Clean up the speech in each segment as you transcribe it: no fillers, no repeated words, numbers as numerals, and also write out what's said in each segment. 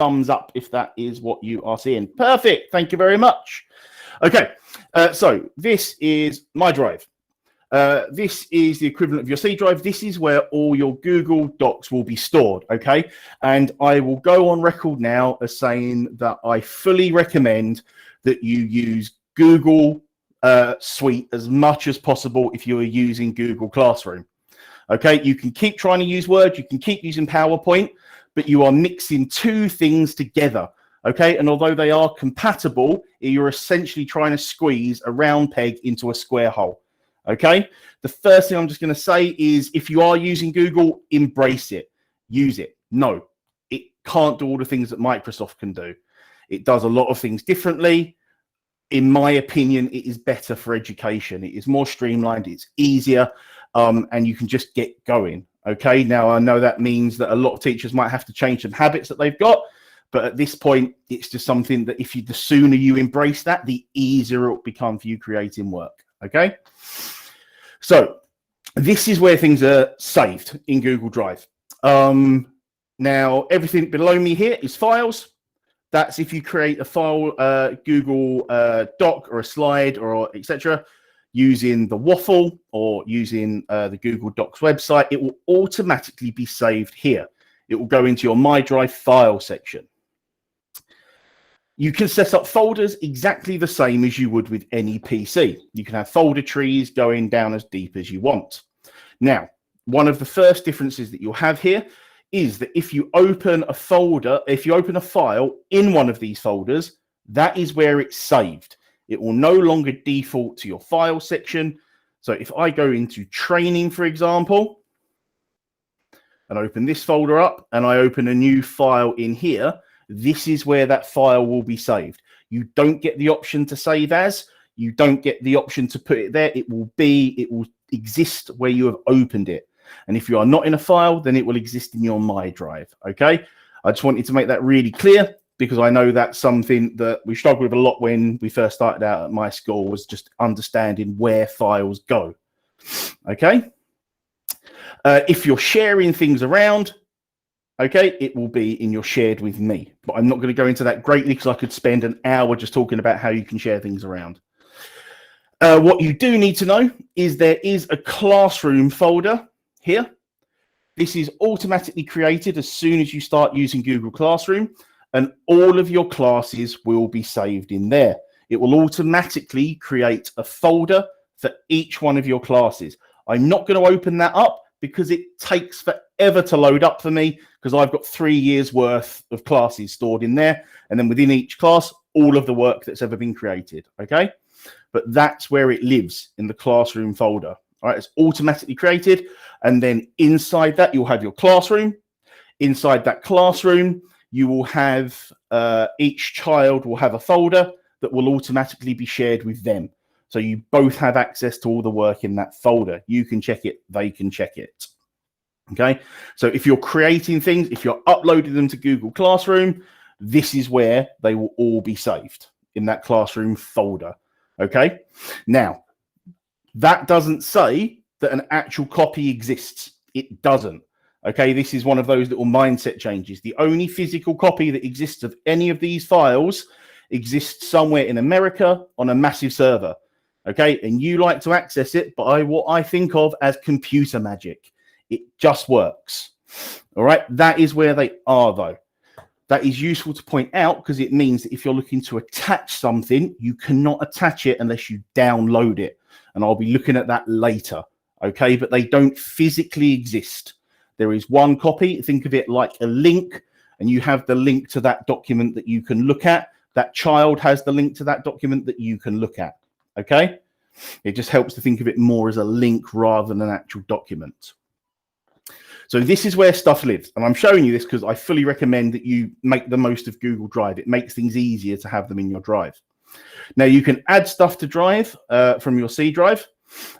thumbs up if that is what you are seeing. Perfect. Thank you very much. Okay, so this is my drive. This is the equivalent of your C drive. This is where all your Google Docs will be stored, okay? And I will go on record now as saying that I fully recommend that you use Google Suite as much as possible if you are using Google Classroom. Okay, you can keep trying to use Word, you can keep using PowerPoint, but you are mixing two things together. Okay, and although they are compatible, you're essentially trying to squeeze a round peg into a square hole. Okay, the first thing I'm just going to say is if you are using Google, embrace it, use it. No, it can't do all the things that Microsoft can do. It does a lot of things differently. In my opinion, it is better for education. It is more streamlined, it's easier, and you can just get going. Okay, now I know that means that a lot of teachers might have to change some habits that they've got, but at this point, it's just something that the sooner you embrace that, the easier it will become for you creating work. Okay, so this is where things are saved in Google Drive. Now, everything below me here is files. That's if you create a file, Google Doc or a slide or etc. using the Waffle or using the Google Docs website, it will automatically be saved here. It will go into your My Drive file section. You can set up folders exactly the same as you would with any PC. You can have folder trees going down as deep as you want. Now, one of the first differences that you'll have here is that if you open a folder, if you open a file in one of these folders, that is where it's saved. It will no longer default to your file section. So if I go into training, for example, and open this folder up and I open a new file in here, this is where that file will be saved. You don't get the option to save as, you don't get the option to put it there. It will exist where you have opened it. And if you are not in a file, then it will exist in your My Drive. Okay. I just wanted to make that really clear because I know that's something that we struggled with a lot when we first started out at my school, was just understanding where files go. Okay. If you're sharing things around, okay, it will be in your shared with me, but I'm not going to go into that greatly because I could spend an hour just talking about how you can share things around. What you do need to know is there is a classroom folder here. This is automatically created as soon as you start using Google Classroom, and all of your classes will be saved in there. It will automatically create a folder for each one of your classes. I'm not going to open that up because it takes forever to load up for me because I've got 3 years worth of classes stored in there. And then within each class, all of the work that's ever been created. Okay. But that's where it lives, in the classroom folder. All right. It's automatically created. And then inside that, you'll have your classroom. Inside that classroom, you will have, each child will have a folder that will automatically be shared with them. So you both have access to all the work in that folder. You can check it, they can check it. Okay, so if you're creating things, if you're uploading them to Google Classroom, this is where they will all be saved, in that classroom folder. Okay, now that doesn't say that an actual copy exists. It doesn't. Okay, this is one of those little mindset changes. The only physical copy that exists of any of these files exists somewhere in America on a massive server. Okay, and you like to access it by what I think of as computer magic. It just works. All right, that is where they are, though. That is useful to point out because it means that if you're looking to attach something, you cannot attach it unless you download it. And I'll be looking at that later. Okay, but they don't physically exist. There is one copy. Think of it like a link, and you have the link to that document that you can look at. That child has the link to that document that you can look at. Okay, it just helps to think of it more as a link rather than an actual document. So this is where stuff lives, and I'm showing you this because I fully recommend that you make the most of Google Drive. It makes things easier to have them in your Drive. Now you can add stuff to Drive from your C drive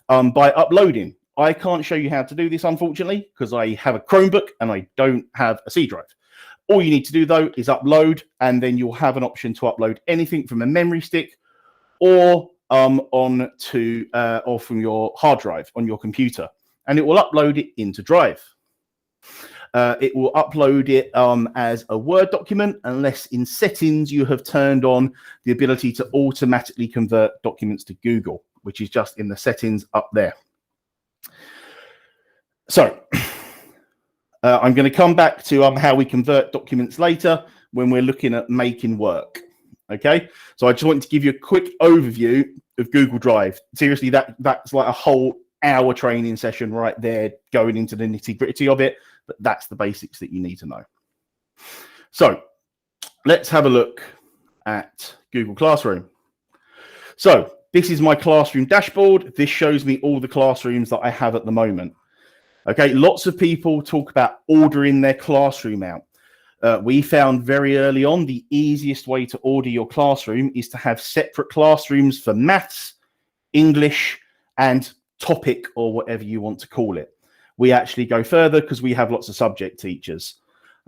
by uploading. I can't show you how to do this, unfortunately, because I have a Chromebook and I don't have a C drive. All you need to do, though, is upload, and then you'll have an option to upload anything from a memory stick or or from your hard drive on your computer, and it will upload it into Drive. It will upload it as a Word document, unless in settings you have turned on the ability to automatically convert documents to Google, which is just in the settings up there. So I'm going to come back to how we convert documents later when we're looking at making work. Okay, so I just wanted to give you a quick overview of Google Drive. Seriously, that's like a whole hour training session right there, going into the nitty-gritty of it, but that's the basics that you need to know. So let's have a look at Google Classroom. So this is my classroom dashboard. This shows me all the classrooms that I have at the moment. Okay, lots of people talk about ordering their classroom out. We found very early on the easiest way to order your classroom is to have separate classrooms for maths, English, and topic, or whatever you want to call it. We actually go further because we have lots of subject teachers.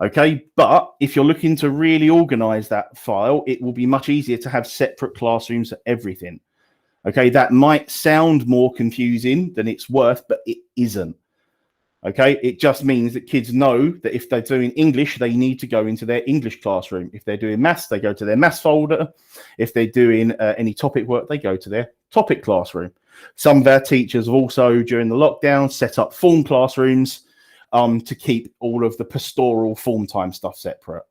Okay, but if you're looking to really organize that file, it will be much easier to have separate classrooms for everything. Okay, that might sound more confusing than it's worth, but it isn't. Okay, it just means that kids know that if they're doing English, they need to go into their English classroom. If they're doing maths, they go to their maths folder. If they're doing any topic work, they go to their topic classroom. Some of our teachers have also, during the lockdown, set up form classrooms to keep all of the pastoral form time stuff separate.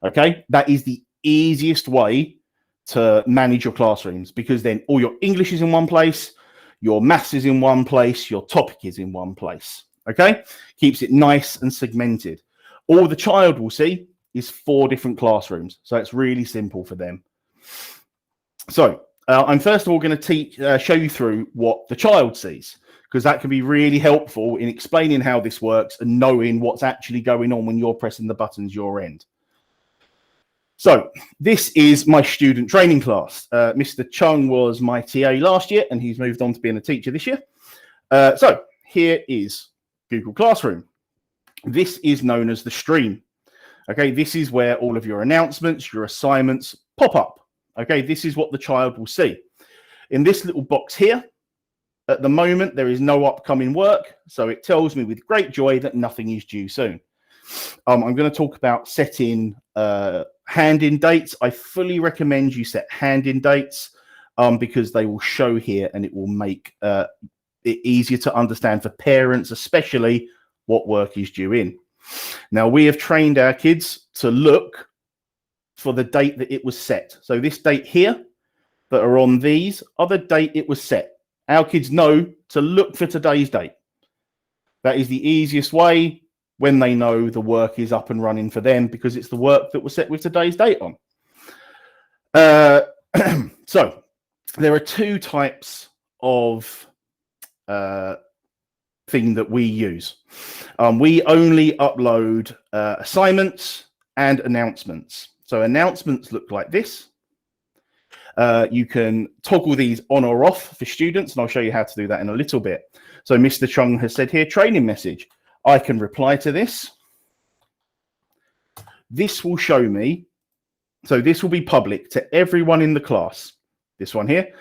Okay, that is the easiest way to manage your classrooms, because then all your English is in one place, your maths is in one place, your topic is in one place. Okay, keeps it nice and segmented. All the child will see is 4 different classrooms, so it's really simple for them. So I'm first of all going to show you through what the child sees, because that can be really helpful in explaining how this works and knowing what's actually going on when you're pressing the buttons your end. So this is my student training class. Mr. Chung was my TA last year, and he's moved on to being a teacher this year. So here is Google Classroom. This is known as the stream. Okay, this is where all of your announcements, your assignments pop up. Okay, this is what the child will see. In this little box here, at the moment, there is no upcoming work, so it tells me with great joy that nothing is due soon. I'm going to talk about setting hand-in dates. I fully recommend you set hand-in dates because they will show here, and it will make it easier to understand for parents, especially what work is due in. Now, we have trained our kids to look for the date that it was set. So this date here that are on these are the date it was set. Our kids know to look for today's date. That is the easiest way when they know the work is up and running for them, because it's the work that was set with today's date on. So there are 2 types of thing that we use. We only upload assignments and announcements. So announcements look like this. You can toggle these on or off for students, and I'll show you how to do that in a little bit. So Mr. Chung has said here, training message. I can reply to this. This will show me, so this will be public to everyone in the class. This one here.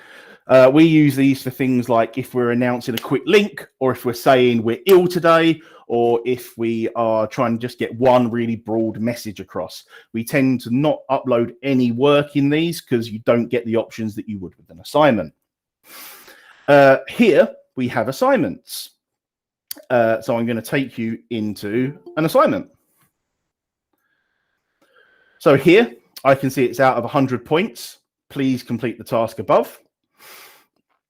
We use these for things like if we're announcing a quick link, or if we're saying we're ill today, or if we are trying to just get one really broad message across. We tend to not upload any work in these because you don't get the options that you would with an assignment. Here we have assignments. So I'm going to take you into an assignment. So here I can see it's out of 100 points. Please complete the task above.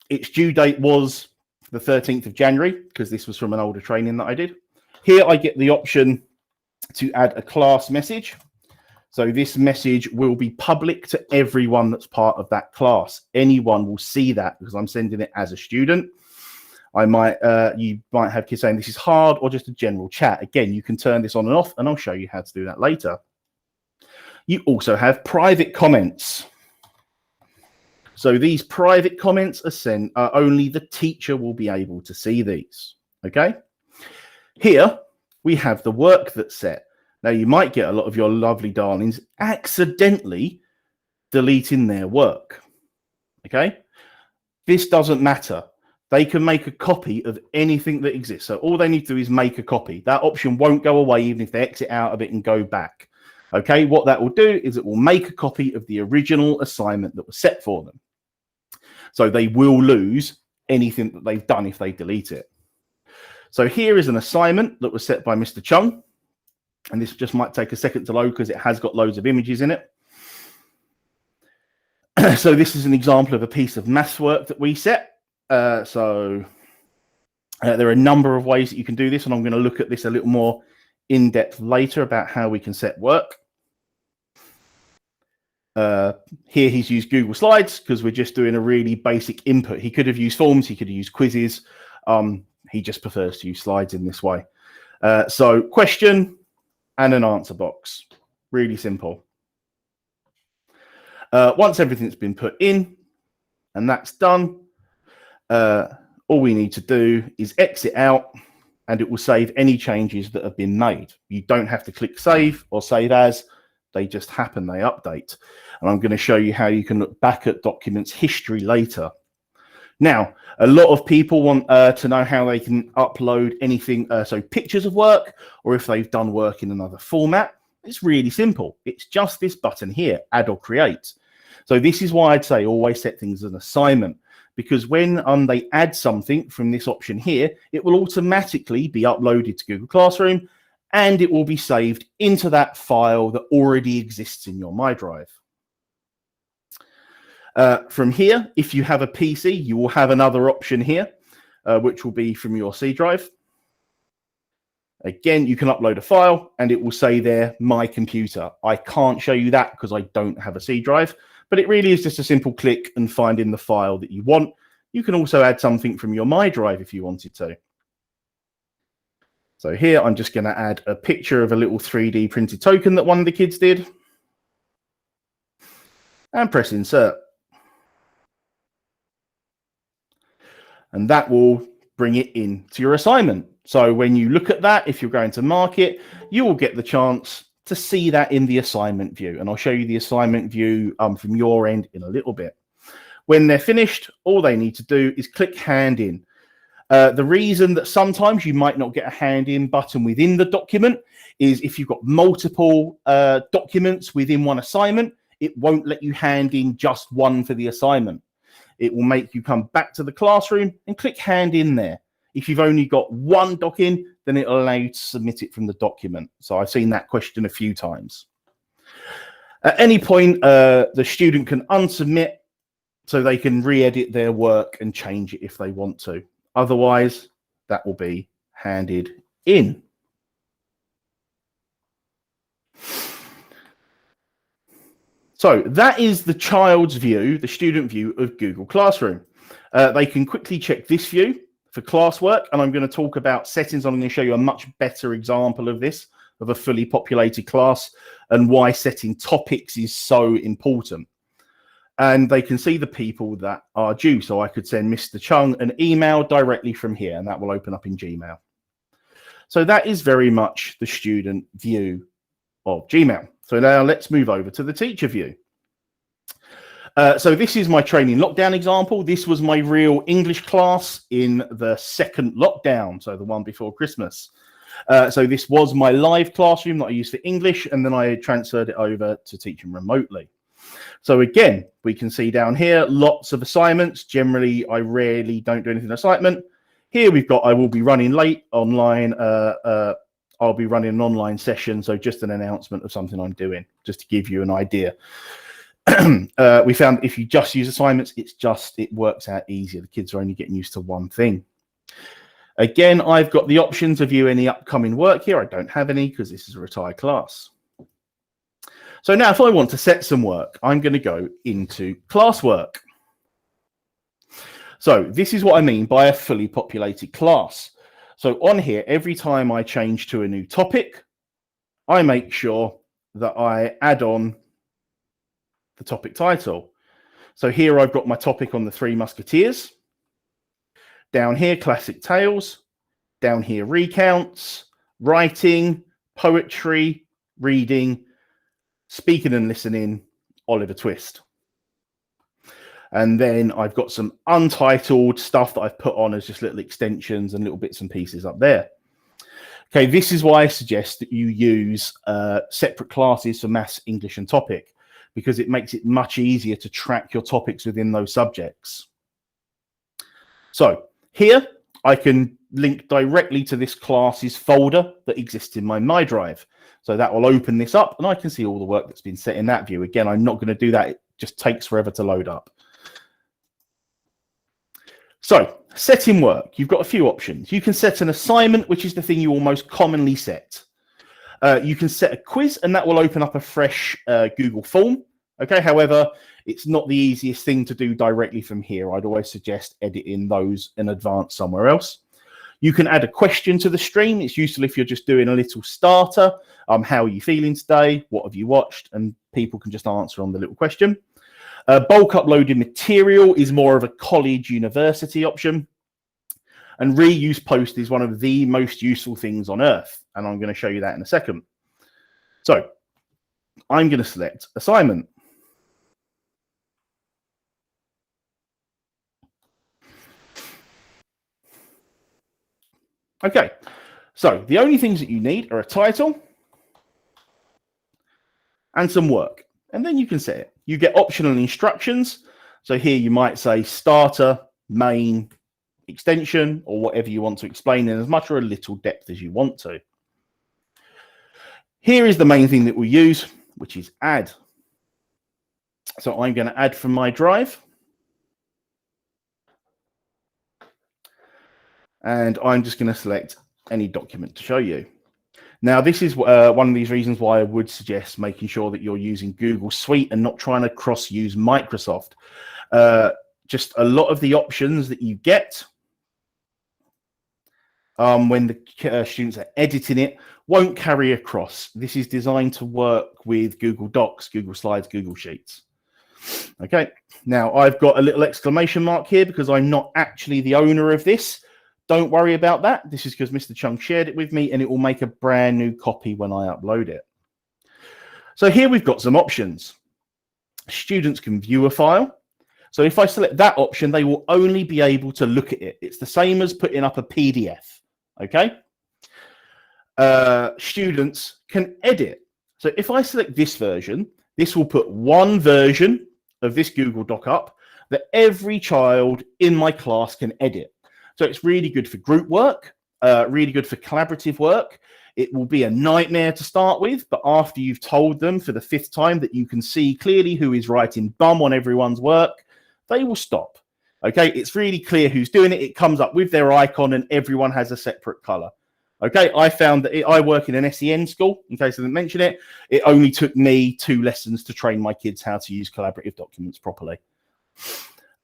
Its due date was the 13th of January, because this was from an older training that I did. Here I get the option to add a class message. So this message will be public to everyone that's part of that class. Anyone will see that because I'm sending it as a student. You might have kids saying this is hard, or just a general chat. Again, you can turn this on and off, and I'll show you how to do that later. You also have private comments. So these private comments are sent, only the teacher will be able to see these. Okay. Here we have the work that's set. Now you might get a lot of your lovely darlings accidentally deleting their work. Okay. This doesn't matter. they can make a copy of anything that exists. So all they need to do is make a copy. That option won't go away even if they exit out of it and go back. Okay, what that will do is it will make a copy of the original assignment that was set for them. So they will lose anything that they've done if they delete it. So here is an assignment that was set by Mr. Chung. And this just might take a second to load because it has got loads of images in it. So this is an example of a piece of maths work that we set. There are a number of ways that you can do this, and I'm going to look at this a little more in depth later about how we can set work. Here he's used Google Slides because we're just doing a really basic input. He could have used forms, he could have used quizzes. He just prefers to use slides in this way. So question and an answer box. Really simple. Once everything's been put in and that's done, all we need to do is exit out and it will save any changes that have been made. You don't have to click save or save as, they just happen, they update. And I'm going to show you how you can look back at documents history later. Now, a lot of people want to know how they can upload anything, so pictures of work, or if they've done work in another format. It's really simple. It's just this button here, add or create. So this is why I'd say always set things as an assignment, because when they add something from this option here, it will automatically be uploaded to Google Classroom and it will be saved into that file that already exists in your MyDrive. From here, if you have a PC, you will have another option here, which will be from your C drive. Again, you can upload a file and it will say there, my computer. I can't show you that because I don't have a C drive, but it really is just a simple click and finding the file that you want. You can also add something from your MyDrive if you wanted to. So here, I'm just going to add a picture of a little 3D printed token that one of the kids did. And press insert. And that will bring it into your assignment. So when you look at that, if you're going to mark it, you will get the chance to see that in the assignment view. And I'll show you the assignment view from your end in a little bit. When they're finished, all they need to do is click hand in. The reason that sometimes you might not get a hand in button within the document is if you've got multiple documents within one assignment, it won't let you hand in just one for the assignment. It will make you come back to the classroom and click hand in there. If you've only got one doc in, then it'll allow you to submit it from the document. So I've seen that question a few times. At any point, the student can unsubmit so they can re-edit their work and change it if they want to. Otherwise, that will be handed in. So that is the child's view, the student view of Google Classroom. They can quickly check this view for classwork, and I'm going to talk about settings. I'm going to show you a much better example of this, of a fully populated class, and why setting topics is so important. And they can see the people that are due. So I could send Mr. Chung an email directly from here, and that will open up in Gmail. So that is very much the student view of Gmail. So now let's move over to the teacher view. So this is my training lockdown example. This was my real English class in the second lockdown, so the one before Christmas. So this was my live classroom that I used for English, and then I transferred it over to teaching remotely. So again, we can see down here, lots of assignments. Generally, I rarely don't do anything assignment. Here we've got, I will be running late online. I'll be running an online session. So just an announcement of something I'm doing, just to give you an idea. We found if you just use assignments, it works out easier. The kids are only getting used to one thing. Again, I've got the option to view any upcoming work here. I don't have any because this is a retired class. So now if I want to set some work, I'm going to go into classwork. So this is what I mean by a fully populated class. So on here, every time I change to a new topic, I make sure that I add on the topic title. So here I've got my topic on the Three Musketeers. Down here, classic tales. Down here, recounts, writing, poetry, reading, speaking and listening, Oliver Twist. And then I've got some untitled stuff that I've put on as just little extensions and little bits and pieces up there. Okay, this is why I suggest that you use separate classes for maths, English, and topic, because it makes it much easier to track your topics within those subjects. So here I can link directly to this classes folder that exists in my Drive. So that will open this up and I can see all the work that's been set in that view. Again, I'm not going to do that. It just takes forever to load up. So setting work, you've got a few options. You can set an assignment, which is the thing you will most commonly set. You can set a quiz and that will open up a fresh Google form. Okay, however, it's not the easiest thing to do directly from here. I'd always suggest editing those in advance somewhere else. You can add a question to the stream. It's useful if you're just doing a little starter. How are you feeling today? What have you watched? And people can just answer on the little question. Bulk uploading material is more of a college university option. And reuse post is one of the most useful things on earth. And I'm going to show you that in a second. So I'm going to select assignment. Okay, so the only things that you need are a title and some work, and then you can set it. You get optional instructions. So here you might say starter, main, extension, or whatever you want to explain in as much or a little depth as you want to. Here is the main thing that we use, which is add. So I'm going to add from my Drive. And I'm just going to select any document to show you. Now, this is one of these reasons why I would suggest making sure that you're using Google Suite and not trying to cross-use Microsoft. Just a lot of the options that you get when the students are editing it won't carry across. This is designed to work with Google Docs, Google Slides, Google Sheets. Okay, now I've got a little exclamation mark here because I'm not actually the owner of this. Don't worry about that. This is because Mr. Chung shared it with me and it will make a brand new copy when I upload it. So here we've got some options. Students can view a file. So if I select that option, they will only be able to look at it. It's the same as putting up a PDF. Okay. Students can edit. So if I select this version, this will put one version of this Google Doc up that every child in my class can edit. So it's really good for group work, really good for collaborative work. It will be a nightmare to start with, but after you've told them for the 5th time that you can see clearly who is writing bum on everyone's work, they will stop. Okay, it's really clear who's doing it. It comes up with their icon and everyone has a separate color. Okay, I found that I work in an SEN school, in case I didn't mention it. It only took me 2 lessons to train my kids how to use collaborative documents properly.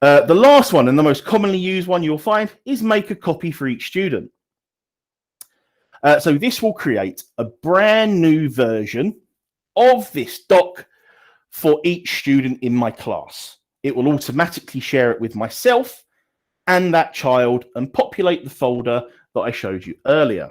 The last one and the most commonly used one you'll find is make a copy for each student. So this will create a brand new version of this doc for each student in my class. It will automatically share it with myself and that child and populate the folder that I showed you earlier.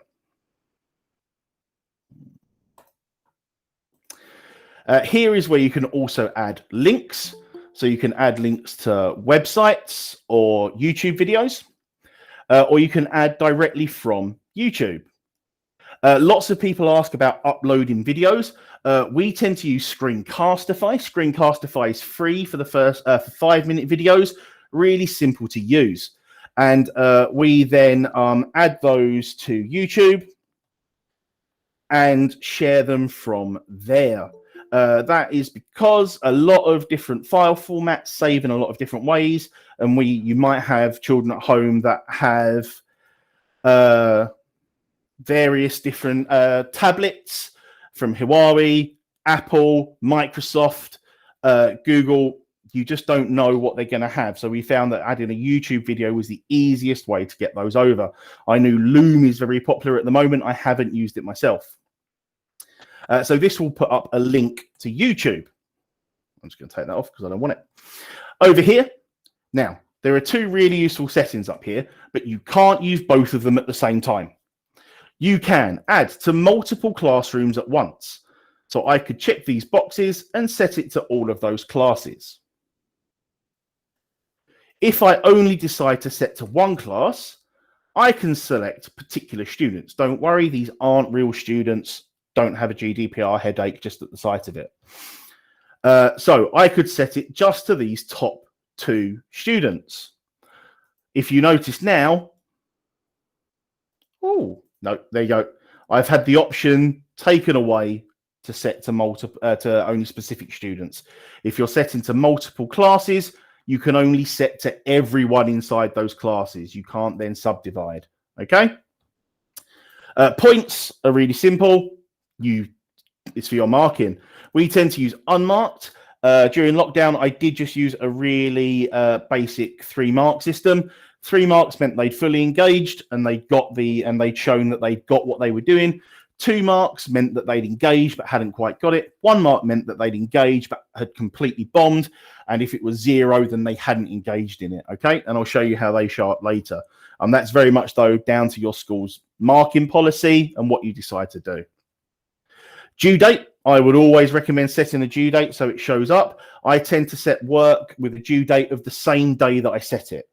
Here is where you can also add links. So you can add links to websites or YouTube videos, or you can add directly from YouTube. Lots of people ask about uploading videos. We tend to use Screencastify. Screencastify is free for the first for 5-minute videos, really simple to use. And we then add those to YouTube and share them from there. That is because a lot of different file formats save in a lot of different ways, and you might have children at home that have various different tablets from Huawei, Apple, Microsoft, Google. You just don't know what they're going to have. So we found that adding a YouTube video was the easiest way to get those over. I know Loom is very popular at the moment. I haven't used it myself. So this will put up a link to YouTube. I'm just going to take that off because I don't want it. Over here, now, there are 2 really useful settings up here, but you can't use both of them at the same time. You can add to multiple classrooms at once. So I could check these boxes and set it to all of those classes. If I only decide to set to one class, I can select particular students. Don't worry, these aren't real students. Don't have a GDPR headache just at the sight of it. So I could set it just to these top 2 students. If you notice now, oh, no, there you go. I've had the option taken away to set to only specific students. If you're setting to multiple classes, you can only set to everyone inside those classes. You can't then subdivide. Okay. Points are really simple. It's for your marking. We tend to use unmarked. During lockdown, I did just use a really basic 3-mark system. 3 marks meant they'd fully engaged and they'd shown that they'd got what they were doing. 2 marks meant that they'd engaged but hadn't quite got it. 1 mark meant that they'd engaged but had completely bombed. And if it was 0, then they hadn't engaged in it. Okay, and I'll show you how they show up later. That's very much, though, down to your school's marking policy and what you decide to do. Due date, I would always recommend setting a due date so it shows up. I tend to set work with a due date of the same day that I set it.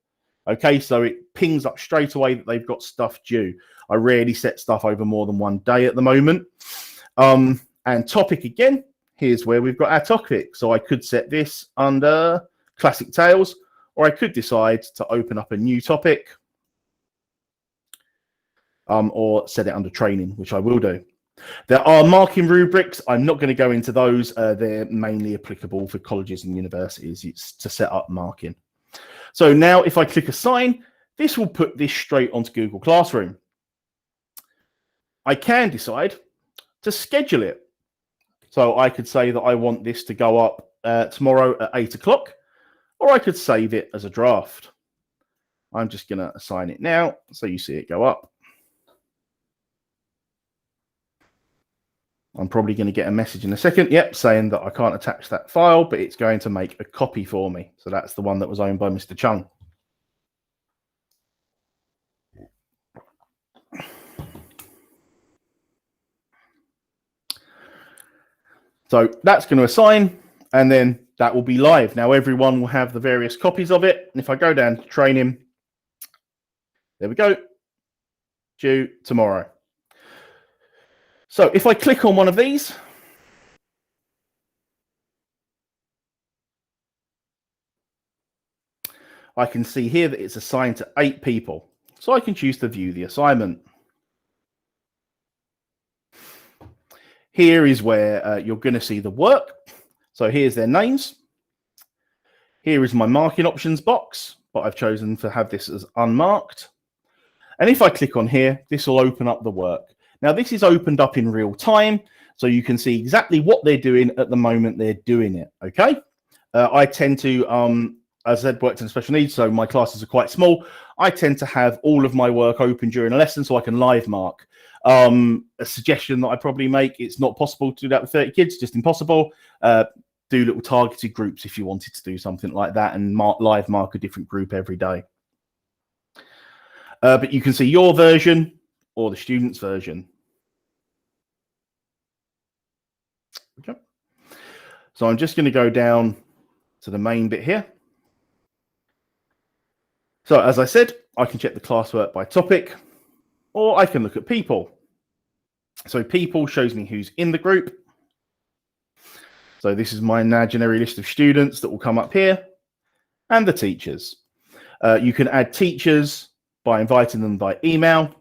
Okay, so it pings up straight away that they've got stuff due. I rarely set stuff over more than 1 day at the moment. And topic again, here's where we've got our topic. So I could set this under Classic Tales, or I could decide to open up a new topic, or set it under training, which I will do. There are marking rubrics. I'm not going to go into those. They're mainly applicable for colleges and universities. It's to set up marking. So now if I click assign, this will put this straight onto Google Classroom. I can decide to schedule it. So I could say that I want this to go up tomorrow at 8 o'clock, or I could save it as a draft. I'm just going to assign it now so you see it go up. I'm probably going to get a message in a second, saying that I can't attach that file, but it's going to make a copy for me. So that's the one that was owned by Mr. Chung. So that's going to assign, and then that will be live. Now everyone will have the various copies of it. And if I go down to training, there we go, due tomorrow. So if I click on one of these, I can see here that it's assigned to 8 people. So I can choose to view the assignment. Here is where you're going to see the work. So here's their names. Here is my marking options box, but I've chosen to have this as unmarked. And if I click on here, this will open up the work. Now, this is opened up in real time, so you can see exactly what they're doing at the moment they're doing it, okay? I tend to, as I said, worked in special needs, so my classes are quite small. I tend to have all of my work open during a lesson so I can live mark. A suggestion that I probably make, it's not possible to do that with 30 kids, just impossible. Do little targeted groups if you wanted to do something like that and live mark a different group every day. But you can see your version or the student's version. Okay. So I'm just going to go down to the main bit here. So as I said, I can check the classwork by topic, or I can look at people. So people shows me who's in the group. So this is my imaginary list of students that will come up here, and the teachers. You can add teachers by inviting them by email,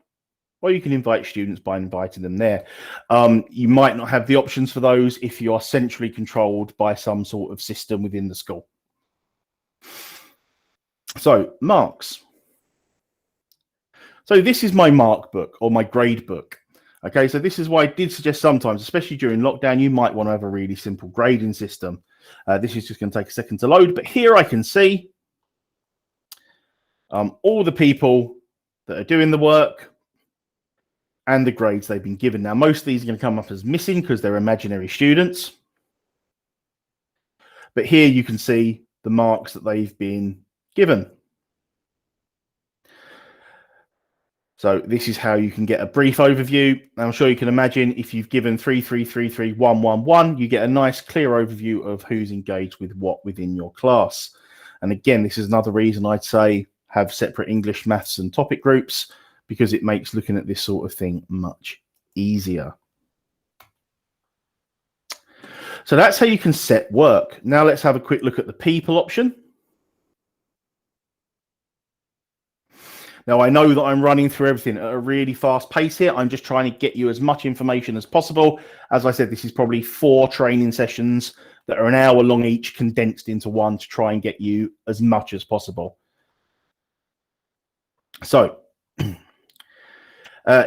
or you can invite students by inviting them there. You might not have the options for those if you are centrally controlled by some sort of system within the school. So marks. So this is my mark book or my grade book. Okay, so this is why I did suggest sometimes, especially during lockdown, you might want to have a really simple grading system. This is just going to take a second to load, but here I can see all the people that are doing the work and the grades they've been given. Now, most of these are going to come up as missing because they're imaginary students. But here you can see the marks that they've been given. So this is how you can get a brief overview. I'm sure you can imagine if you've given 3, 3, 3, 3, 1, 1, 1, you get a nice clear overview of who's engaged with what within your class. And again, this is another reason I'd say have separate English, maths and topic groups, because it makes looking at this sort of thing much easier. So that's how you can set work. Now let's have a quick look at the people option. Now I know that I'm running through everything at a really fast pace here. I'm just trying to get you as much information as possible. As I said, this is probably 4 training sessions that are an hour long each, condensed into one to try and get you as much as possible. So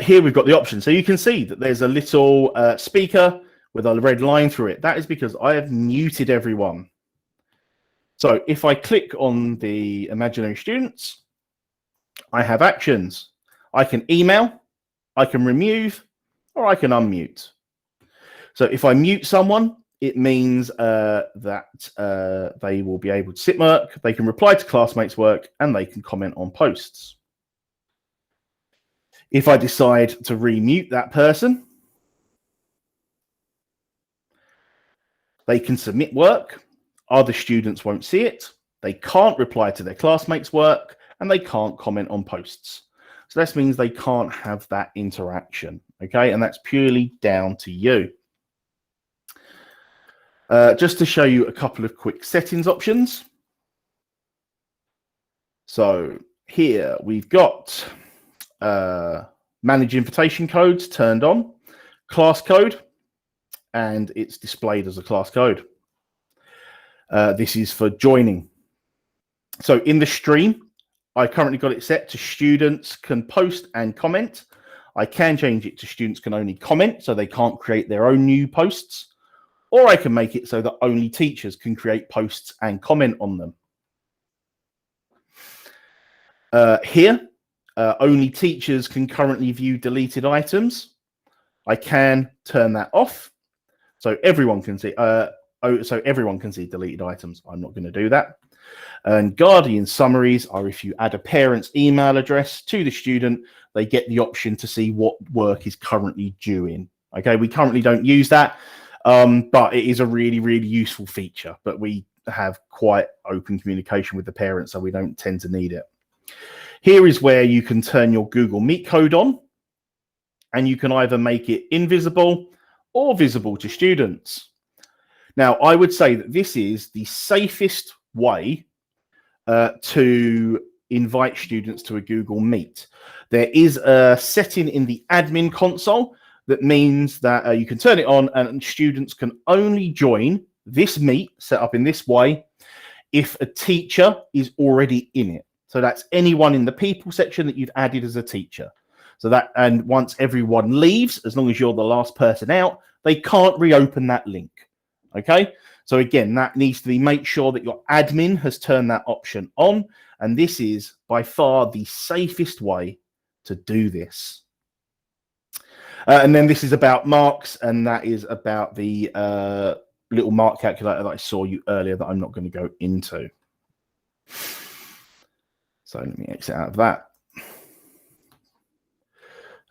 here we've got the option. So you can see that there's a little speaker with a red line through it. That is because I have muted everyone. So if I click on the imaginary students, I have actions. I can email, I can remove, or I can unmute. So if I mute someone, it means that they will be able to sit work, they can reply to classmates' work, and they can comment on posts. If I decide to remute that person, they can submit work, other students won't see it, they can't reply to their classmates' work, and they can't comment on posts. So this means they can't have that interaction, okay? And that's purely down to you. Just to show you a couple of quick settings options. So here we've got manage invitation codes turned on, class code, and it's displayed as a class code. This is for joining. So in the stream, I currently got it set to students can post and comment. I can change it to students can only comment, so they can't create their own new posts. Or I can make it so that only teachers can create posts and comment on them. Here, only teachers can currently view deleted items. I can turn that off, so everyone can see. So everyone can see deleted items. I'm not going to do that. And Guardian summaries are if you add a parent's email address to the student, they get the option to see what work is currently due in. Okay, we currently don't use that, but it is a really, really useful feature. But we have quite open communication with the parents, so we don't tend to need it. Here is where you can turn your Google Meet code on, and you can either make it invisible or visible to students. Now, I would say that this is the safest way to invite students to a Google Meet. There is a setting in the admin console that means that you can turn it on and students can only join this meet set up in this way if a teacher is already in it. So that's anyone in the people section that you've added as a teacher. So that, and once everyone leaves, as long as you're the last person out, they can't reopen that link. Okay. So again, that needs to be, make sure that your admin has turned that option on. And this is by far the safest way to do this. And then this is about marks, and that is about the little mark calculator that I saw you earlier that I'm not going to go into. So let me exit out of that.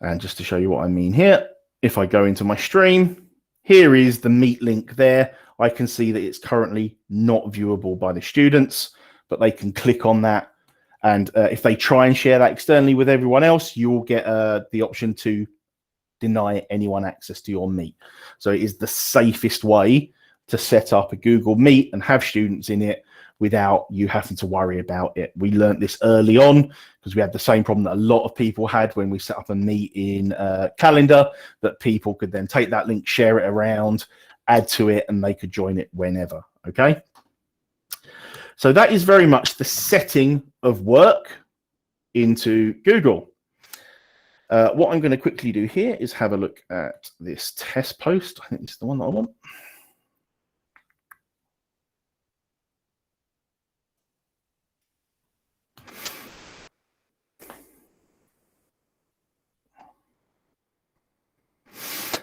And just to show you what I mean here, if I go into my stream, here is the Meet link there. I can see that it's currently not viewable by the students, but they can click on that. And if they try and share that externally with everyone else, you will get the option to deny anyone access to your Meet. So it is the safest way to set up a Google Meet and have students in it without you having to worry about it. We learned this early on because we had the same problem that a lot of people had when we set up a Meet in Calendar, that people could then take that link, share it around, add to it, and they could join it whenever. Okay. So that is very much the setting of work into Google. What I'm going to quickly do here is have a look at this test post. I think it's the one that I want.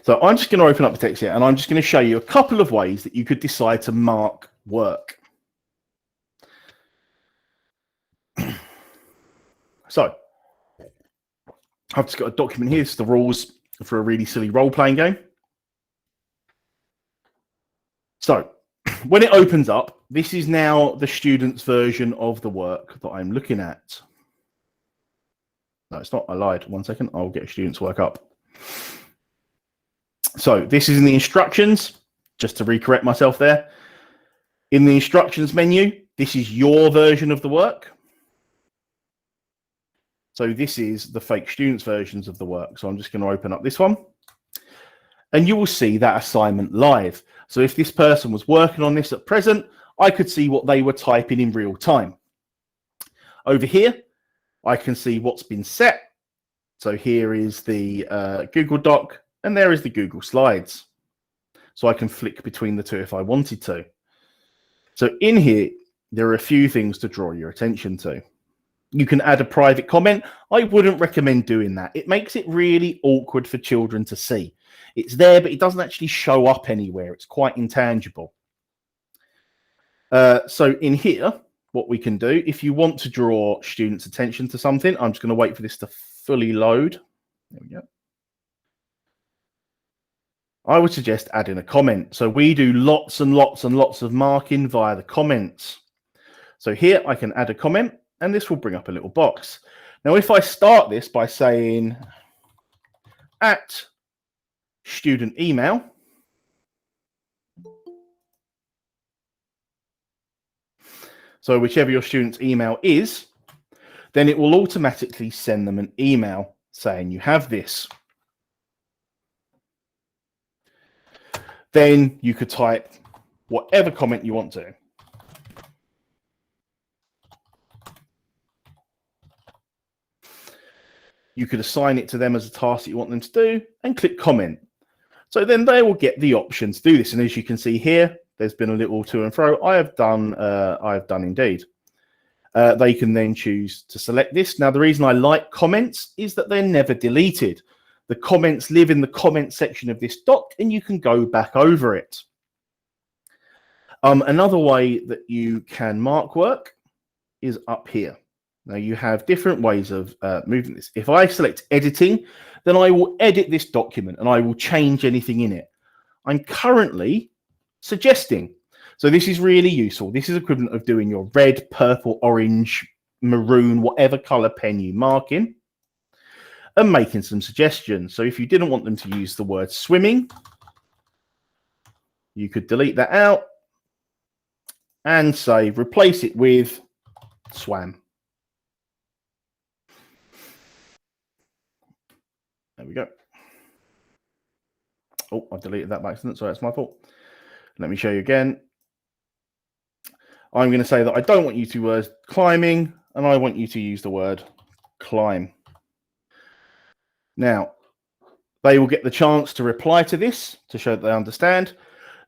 So I'm just going to open up the text here, and I'm just going to show you a couple of ways that you could decide to mark work. So I've just got a document here. It's the rules for a really silly role-playing game. So when it opens up, this is now the student's version of the work that I'm looking at. No, it's not. I lied. 1 second. I'll get a student's work up. So this is in the instructions, just to recorrect myself there. In the instructions menu, this is your version of the work. So this is the fake students versions of the work. So I'm just going to open up this one. And you will see that assignment live. So if this person was working on this at present, I could see what they were typing in real time. Over here, I can see what's been set. So here is the Google Doc, and there is the Google Slides. So I can flick between the two if I wanted to. So in here, there are a few things to draw your attention to. You can add a private comment. I wouldn't recommend doing that. It makes it really awkward for children to see. It's there, but it doesn't actually show up anywhere. It's quite intangible. So in here, what we can do, if you want to draw students' attention to something, I'm just going to wait for this to fully load. There we go. I would suggest adding a comment. So we do lots and lots and lots of marking via the comments. So here I can add a comment, and this will bring up a little box. Now, if I start this by saying at student email, so whichever your student's email is, then it will automatically send them an email saying you have this. Then you could type whatever comment you want to. You could assign it to them as a task that you want them to do and click comment. So then they will get the option to do this. And as you can see here, there's been a little to and fro. I have done indeed. They can then choose to select this. Now, the reason I like comments is that they're never deleted. The comments live in the comment section of this doc, and you can go back over it. Another way that you can mark work is up here. Now, you have different ways of moving this. If I select editing, then I will edit this document and I will change anything in it. I'm currently suggesting. So this is really useful. This is equivalent of doing your red, purple, orange, maroon, whatever color pen you mark in, and making some suggestions. So if you didn't want them to use the word swimming, you could delete that out and say, replace it with swam. There we go. Oh, I deleted that by accident. Sorry, that's my fault. Let me show you again. I'm going to say that I don't want you to use climbing, and I want you to use the word climb. Now, they will get the chance to reply to this to show that they understand.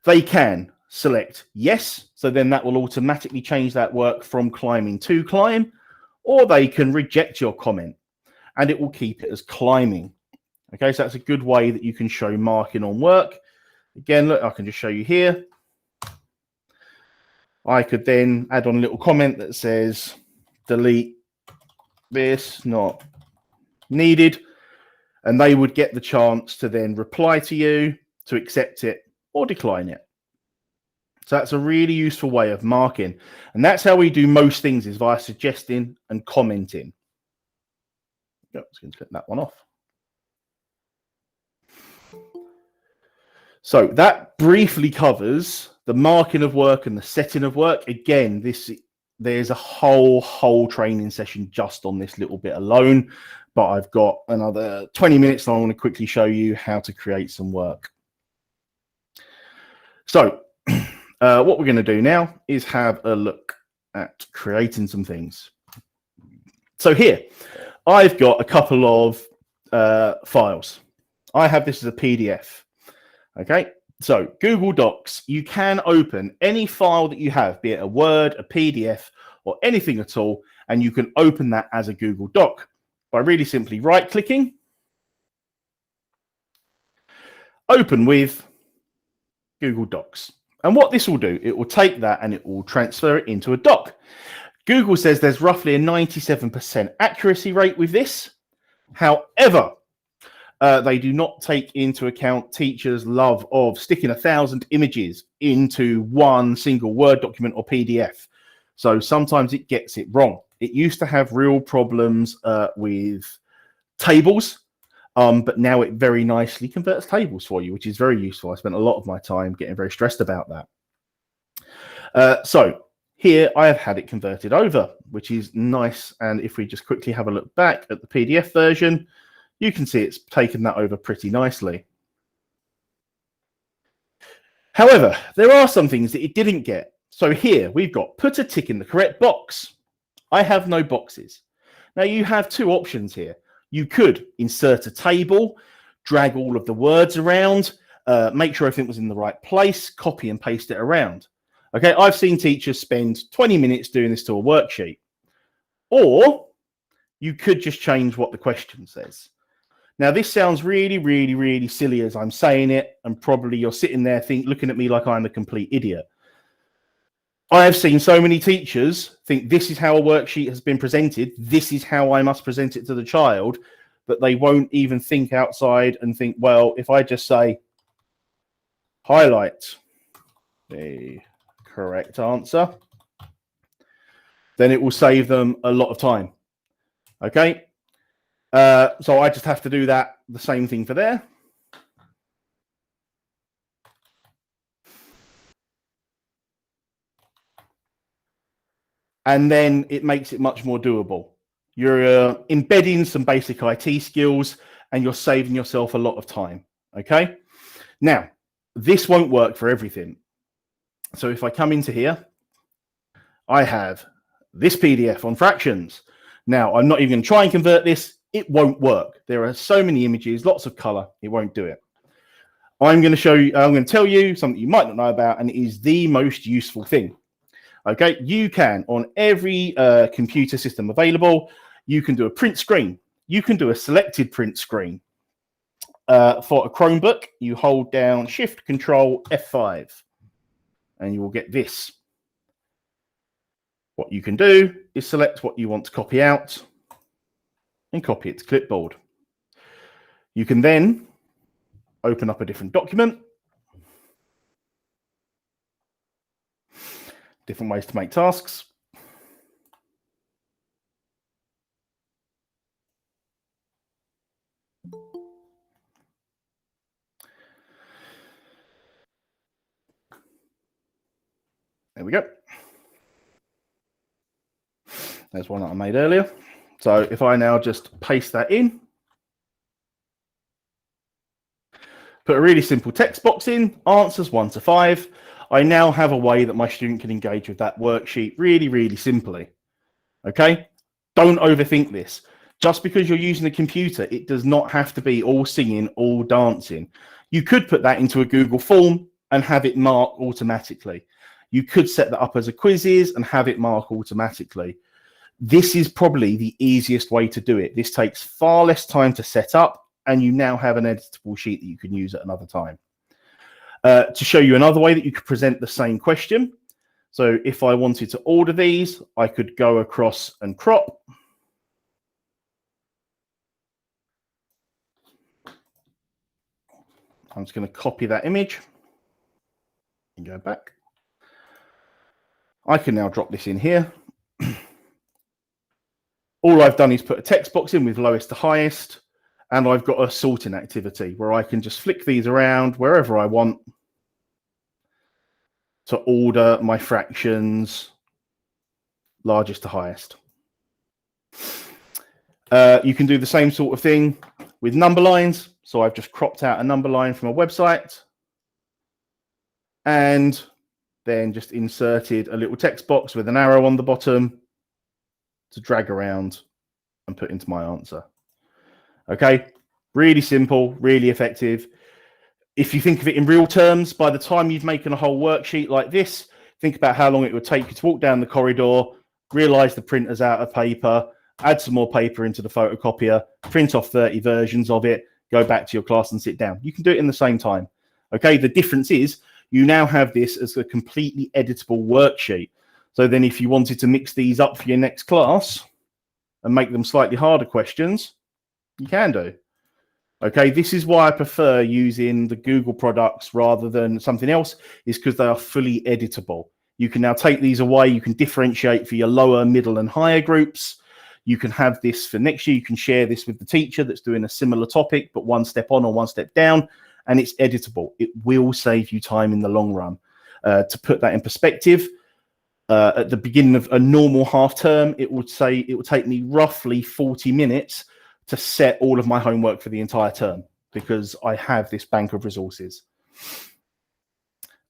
They can select yes, so then that will automatically change that work from climbing to climb, or they can reject your comment, and it will keep it as climbing. Okay, so that's a good way that you can show marking on work. Again, look, I can just show you here. I could then add on a little comment that says, delete this, not needed. And they would get the chance to then reply to you to accept it or decline it. So that's a really useful way of marking. And that's how we do most things, is via suggesting and commenting. I'm just going to click that one off. So that briefly covers the marking of work and the setting of work. Again, there's a whole training session just on this little bit alone, but I've got another 20 minutes and I want to quickly show you how to create some work. So what we're going to do now is have a look at creating some things. So here, I've got a couple of files. I have this as a PDF. Okay, so Google Docs, you can open any file that you have, be it a Word, a PDF, or anything at all, and you can open that as a Google Doc by really simply right-clicking, open with Google Docs. And what this will do, it will take that and it will transfer it into a doc. Google says there's roughly a 97% accuracy rate with this. However, They do not take into account teachers' love of sticking 1,000 images into one single Word document or PDF. So sometimes it gets it wrong. It used to have real problems with tables, but now it very nicely converts tables for you, which is very useful. I spent a lot of my time getting very stressed about that. So here I have had it converted over, which is nice. And if we just quickly have a look back at the PDF version, you can see it's taken that over pretty nicely. However, there are some things that it didn't get. So here we've got put a tick in the correct box. I have no boxes. Now you have two options here. You could insert a table, drag all of the words around, make sure everything was in the right place, copy and paste it around. Okay, I've seen teachers spend 20 minutes doing this to a worksheet. Or you could just change what the question says. Now, this sounds really, really, really silly as I'm saying it, and probably you're sitting there looking at me like I'm a complete idiot. I have seen so many teachers think this is how a worksheet has been presented, this is how I must present it to the child, that they won't even think outside and think, well, if I just say, highlight the correct answer, then it will save them a lot of time. Okay? So I just have to do that, the same thing for there. And then it makes it much more doable. You're embedding some basic IT skills and you're saving yourself a lot of time. Okay? Now, this won't work for everything. So if I come into here, I have this PDF on fractions. Now, I'm not even going to try and convert this. It won't work. There are so many images, lots of color. It won't do it. I'm going to tell you something you might not know about, and it is the most useful thing. Okay, you can, on every computer system available, you can do a print screen. You can do a selected print screen. For a Chromebook, you hold down Shift Control F5, and you will get this. What you can do is select what you want to copy out and copy it to clipboard. You can then open up a different document. Different ways to make tasks. There we go. There's one that I made earlier. So if I now just paste that in, put a really simple text box in, answers 1 to 5, I now have a way that my student can engage with that worksheet really, really simply. Okay? Don't overthink this. Just because you're using a computer, it does not have to be all singing, all dancing. You could put that into a Google form and have it mark automatically. You could set that up as a quizzes and have it mark automatically. This is probably the easiest way to do it. This takes far less time to set up, and you now have an editable sheet that you can use at another time. To show you another way that you could present the same question. So if I wanted to order these, I could go across and crop. I'm just going to copy that image and go back. I can now drop this in here. All I've done is put a text box in with lowest to highest, and I've got a sorting activity where I can just flick these around wherever I want to order my fractions largest to highest. You can do the same sort of thing with number lines. So I've just cropped out a number line from a website and then just inserted a little text box with an arrow on the bottom to drag around and put into my answer. Okay, really simple, really effective. If you think of it in real terms, by the time you've making a whole worksheet like this, think about how long it would take you to walk down the corridor, realize the printer's out of paper, add some more paper into the photocopier, print off 30 versions of it, go back to your class and sit down. You can do it in the same time. Okay, the difference is you now have this as a completely editable worksheet. So then if you wanted to mix these up for your next class and make them slightly harder questions, you can do. Okay, this is why I prefer using the Google products rather than something else, is because they are fully editable. You can now take these away. You can differentiate for your lower, middle, and higher groups. You can have this for next year. You can share this with the teacher that's doing a similar topic, but one step on or one step down, and it's editable. It will save you time in the long run. To put that in perspective, at the beginning of a normal half term, it would take me roughly 40 minutes to set all of my homework for the entire term because I have this bank of resources.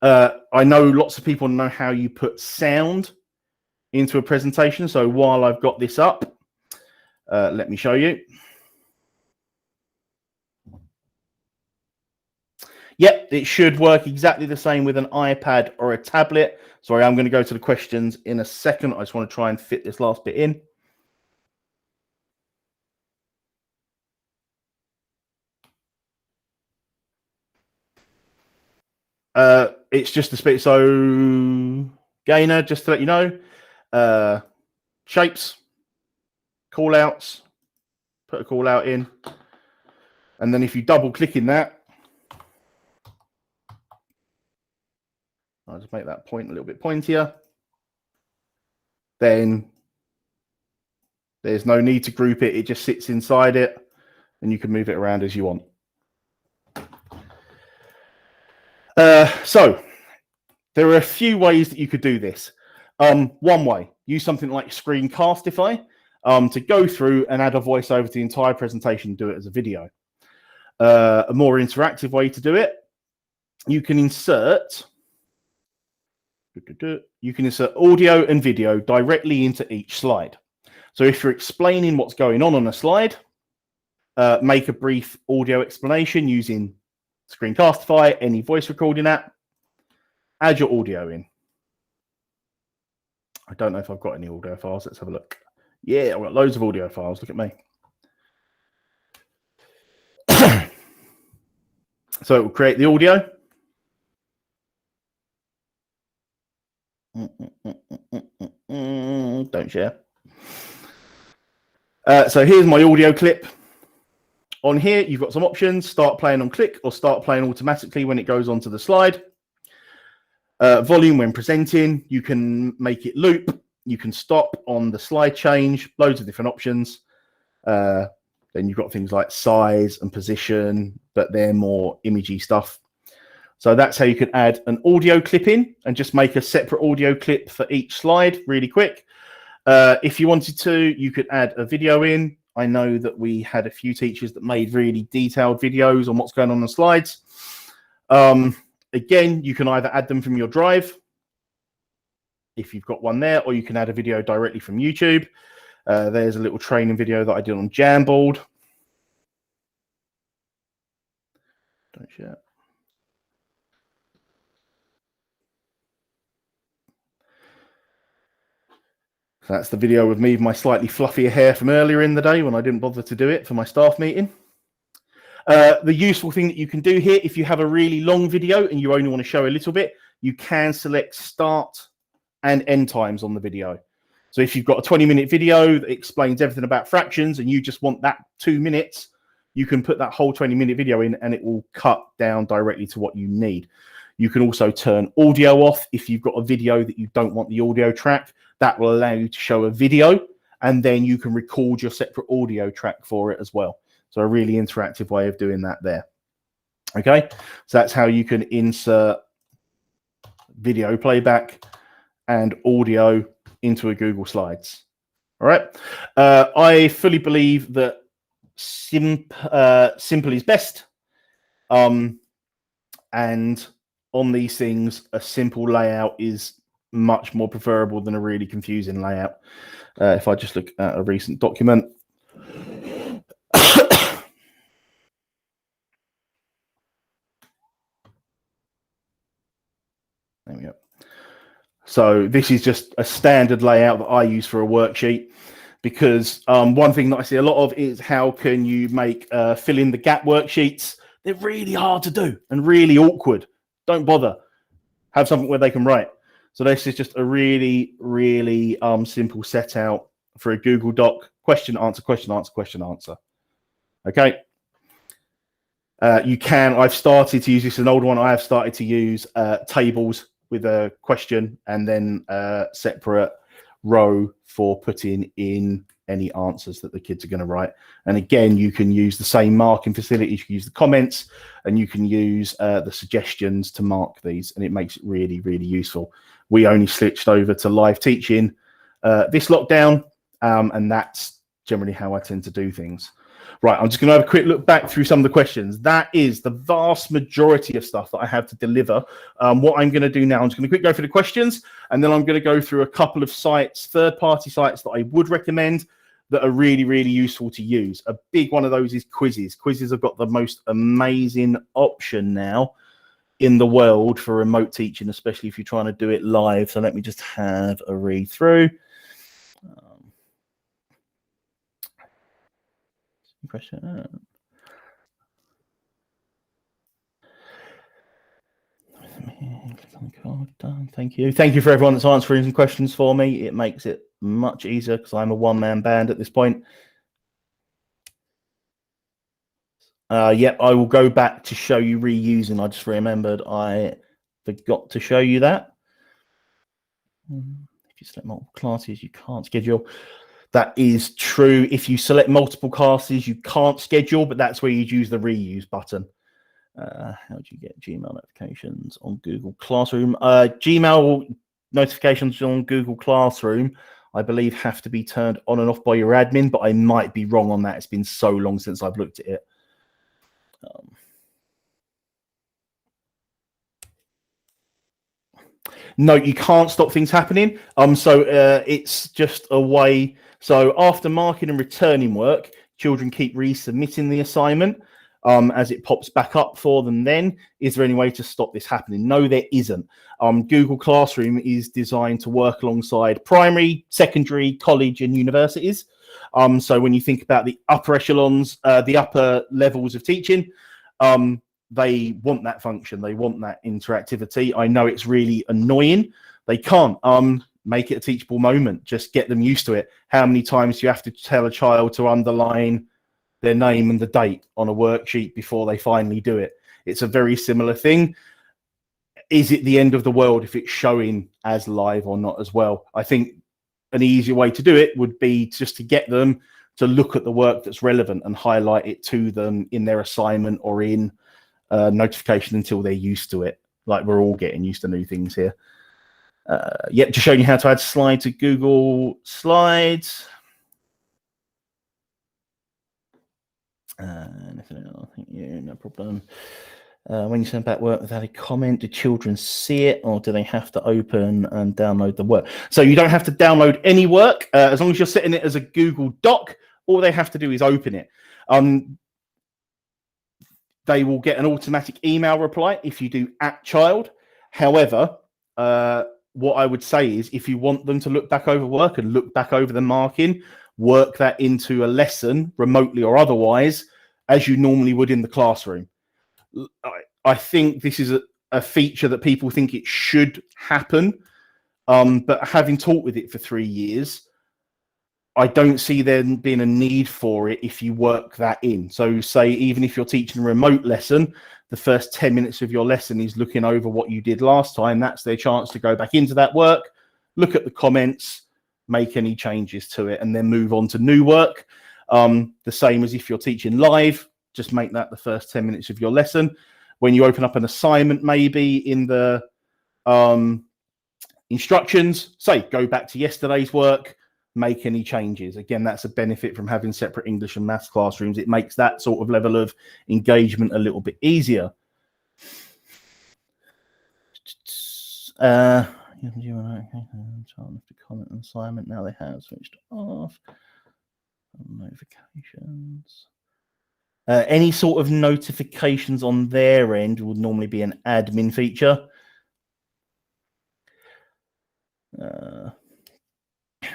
I know lots of people know how you put sound into a presentation. So while I've got this up, let me show you. Yep, it should work exactly the same with an iPad or a tablet. Sorry, I'm going to go to the questions in a second. I just want to try and fit this last bit in. It's just a split. So, Gainer, just to let you know, shapes, call outs, put a call out in. And then if you double click in that, I'll just make that point a little bit pointier. Then there's no need to group it. It just sits inside it and you can move it around as you want. So there are a few ways that you could do this. One way, use something like Screencastify to go through and add a voiceover to the entire presentation and do it as a video. A more interactive way to do it, you can insert audio and video directly into each slide. So if you're explaining what's going on a slide, make a brief audio explanation using Screencastify, any voice recording app, add your audio in. I don't know if I've got any audio files. Let's have a look. Yeah, I've got loads of audio files. Look at me. So it will create the audio. Don't share. So here's my audio clip. On here, you've got some options: start playing on click or start playing automatically when it goes onto the slide. Volume when presenting, you can make it loop. You can stop on the slide change, loads of different options. Then you've got things like size and position, but they're more imagey stuff. So that's how you could add an audio clip in and just make a separate audio clip for each slide really quick. If you wanted to, you could add a video in. I know that we had a few teachers that made really detailed videos on what's going on the slides. Again, you can either add them from your drive, if you've got one there, or you can add a video directly from YouTube. There's a little training video that I did on Jamboard. Don't share. So that's the video with me with my slightly fluffier hair from earlier in the day when I didn't bother to do it for my staff meeting. The useful thing that you can do here, if you have a really long video and you only want to show a little bit, you can select start and end times on the video. So if you've got a 20-minute video that explains everything about fractions and you just want that 2 minutes, you can put that whole 20-minute video in and it will cut down directly to what you need. You can also turn audio off if you've got a video that you don't want the audio track. That will allow you to show a video and then you can record your separate audio track for it as well. So a really interactive way of doing that there. Okay, so that's how you can insert video playback and audio into a Google Slides. All right, I fully believe that simple is best. And on these things, a simple layout is much more preferable than a really confusing layout. If I just look at a recent document. There we go. So this is just a standard layout that I use for a worksheet, because one thing that I see a lot of is how can you make fill in the gap worksheets. They're really hard to do and really awkward. Don't bother. Have something where they can write. So this is just a really, really simple set out for a Google Doc. Question, answer, question, answer, question, answer. Okay. You can, I've started to use this, an old one, I have started to use tables with a question and then a separate row for putting in any answers that the kids are going to write. And again, you can use the same marking facilities. You can use the comments and you can use the suggestions to mark these, and it makes it really, really useful. We only switched over to live teaching this lockdown, and that's generally how I tend to do things. Right, I'm just going to have a quick look back through some of the questions. That is the vast majority of stuff that I have to deliver. What I'm going to do now, I'm just going to quick go through the questions, and then I'm going to go through a couple of sites, third-party sites that I would recommend that are really, really useful to use. A big one of those is Quizzes. Quizzes have got the most amazing option now in the world for remote teaching, especially if you're trying to do it live. So let me just have a read through. Question. Thank you. Thank you for everyone that's answering some questions for me. It makes it much easier because I'm a one-man band at this point. Yep, I will go back to show you reusing. I just remembered I forgot to show you that. If you select multiple classes, you can't schedule. That is true. If you select multiple classes, you can't schedule, but that's where you'd use the reuse button. How do you get Gmail notifications on Google Classroom? Gmail notifications on Google Classroom, I believe, have to be turned on and off by your admin, but I might be wrong on that. It's been so long since I've looked at it. No, you can't stop things happening. So it's just a way. So after marking and returning work, children keep resubmitting the assignment as it pops back up for them. Then, is there any way to stop this happening? No, there isn't. Google Classroom is designed to work alongside primary, secondary, college, and universities. So when you think about the upper echelons, the upper levels of teaching, they want that function. They want that interactivity. I know it's really annoying. They can't make it a teachable moment. Just get them used to it. How many times do you have to tell a child to underline their name and the date on a worksheet before they finally do it? It's a very similar thing. Is it the end of the world if it's showing as live or not as well? I think an easier way to do it would be just to get them to look at the work that's relevant and highlight it to them in their assignment or in notification until they're used to it. Like, we're all getting used to new things here. Yep, just showing you how to add slides to Google Slides. Anything else? I think, yeah, no problem. When you send back work without a comment, do children see it, or do they have to open and download the work? So you don't have to download any work. As long as you're setting it as a Google Doc, all they have to do is open it. They will get an automatic email reply if you do @child. However, what I would say is, if you want them to look back over work and look back over the marking, work that into a lesson, remotely or otherwise, as you normally would in the classroom. I think this is a feature that people think it should happen, but having taught with it for 3 years, I don't see there being a need for it if you work that in. So say, even if you're teaching a remote lesson, the first 10 minutes of your lesson is looking over what you did last time. That's their chance to go back into that work, look at the comments, make any changes to it, and then move on to new work. The same as if you're teaching live, just make that the first 10 minutes of your lesson. When you open up an assignment, maybe in the instructions, say, go back to yesterday's work, make any changes. Again, that's a benefit from having separate English and maths classrooms. It makes that sort of level of engagement a little bit easier. Comment on assignment. Now they have switched off. Notifications. Any sort of notifications on their end would normally be an admin feature.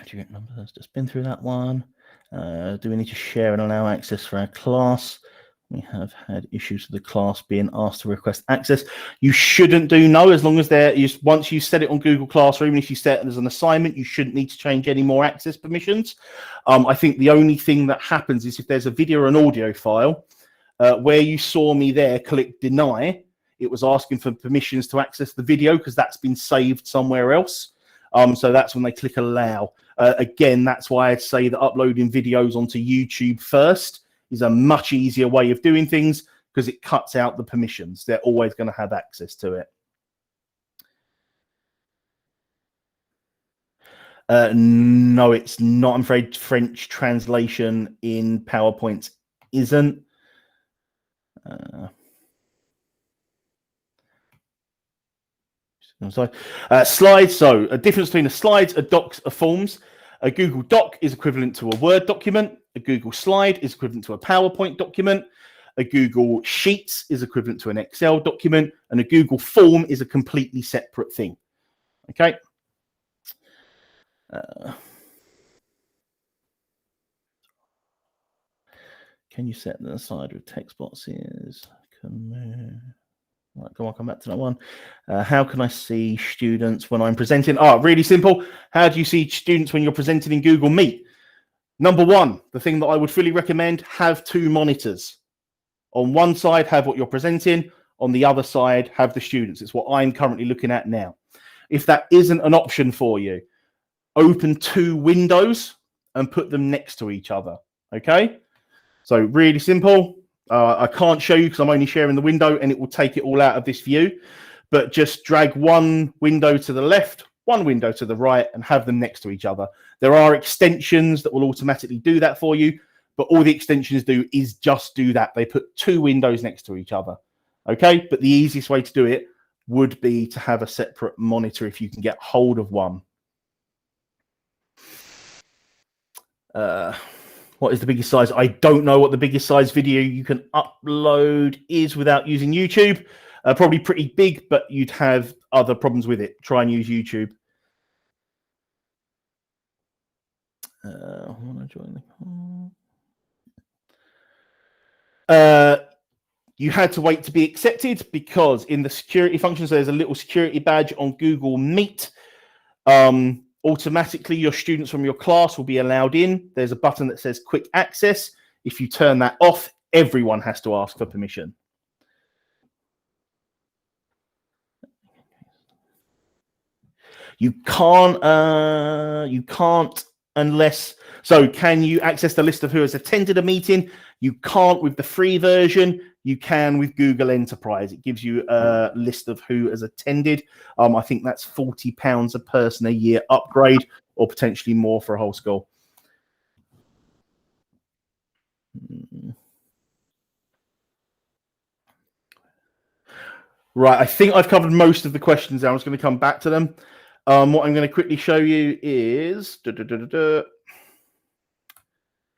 Student numbers, just been through that one. Do we need to share and allow access for our class? We have had issues with the class being asked to request access. You shouldn't do no, as long as once you set it on Google Classroom, if you set it as an assignment, you shouldn't need to change any more access permissions. I think the only thing that happens is if there's a video or an audio file, Where you saw me there click deny, it was asking for permissions to access the video because that's been saved somewhere else. So that's when they click allow. Again, that's why I'd say that uploading videos onto YouTube first is a much easier way of doing things because it cuts out the permissions. They're always going to have access to it. No, it's not. I'm afraid French translation in PowerPoint isn't. Slides. So a difference between a slides, a docs, a forms. A Google Doc is equivalent to a Word document. A Google Slide is equivalent to a PowerPoint document. A Google Sheets is equivalent to an Excel document. And a Google Form is a completely separate thing. Okay. Can you set the side with text boxes? Right, I'll come back to that one. How can I see students when I'm presenting? Really simple. How do you see students when you're presenting in Google Meet? Number one, the thing that I would fully recommend, have 2 monitors. On one side, have what you're presenting. On the other side, have the students. It's what I'm currently looking at now. If that isn't an option for you, open 2 windows and put them next to each other. Okay? So really simple. I can't show you because I'm only sharing the window and it will take it all out of this view. But just drag one window to the left, one window to the right, and have them next to each other. There are extensions that will automatically do that for you, but all the extensions do is just do that. They put 2 windows next to each other. Okay, but the easiest way to do it would be to have a separate monitor if you can get hold of one. What is the biggest size? I don't know what the biggest size video you can upload is without using YouTube. Probably pretty big, but you'd have other problems with it. Try and use YouTube. I want to join the you had to wait to be accepted because in the security functions, there's a little security badge on Google Meet. Automatically, your students from your class will be allowed in. There's a button that says quick access. If you turn that off, everyone has to ask for permission. You can't unless, so can you access the list of who has attended a meeting? You can't with the free version. You can with Google Enterprise. It gives you a list of who has attended. I think that's £40 a person a year upgrade, or potentially more for a whole school. Right, I think I've covered most of the questions now. I'm just going to come back to them. What I'm going to quickly show you is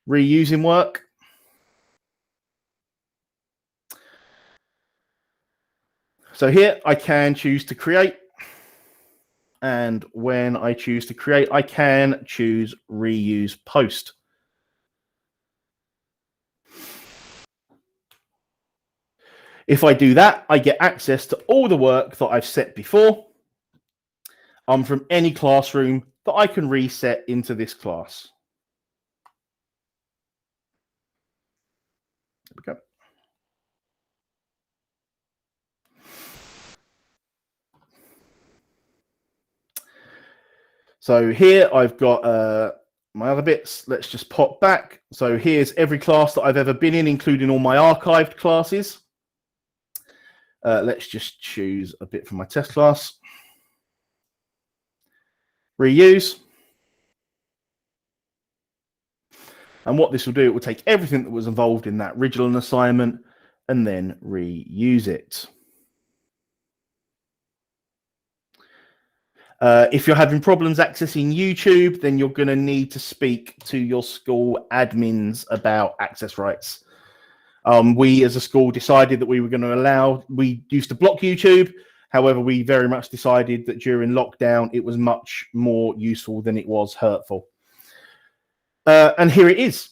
reusing work. So here I can choose to create. And when I choose to create, I can choose reuse post. If I do that, I get access to all the work that I've set before from any classroom that I can reset into this class. There we go. So here I've got my other bits. Let's just pop back. So here's every class that I've ever been in, including all my archived classes. Let's just choose a bit from my test class. Reuse. And what this will do, it will take everything that was involved in that original assignment and then reuse it. If you're having problems accessing YouTube, then you're going to need to speak to your school admins about access rights. We as a school decided that we were going to allow, we used to block YouTube. However, we very much decided that during lockdown, it was much more useful than it was hurtful. And here it is.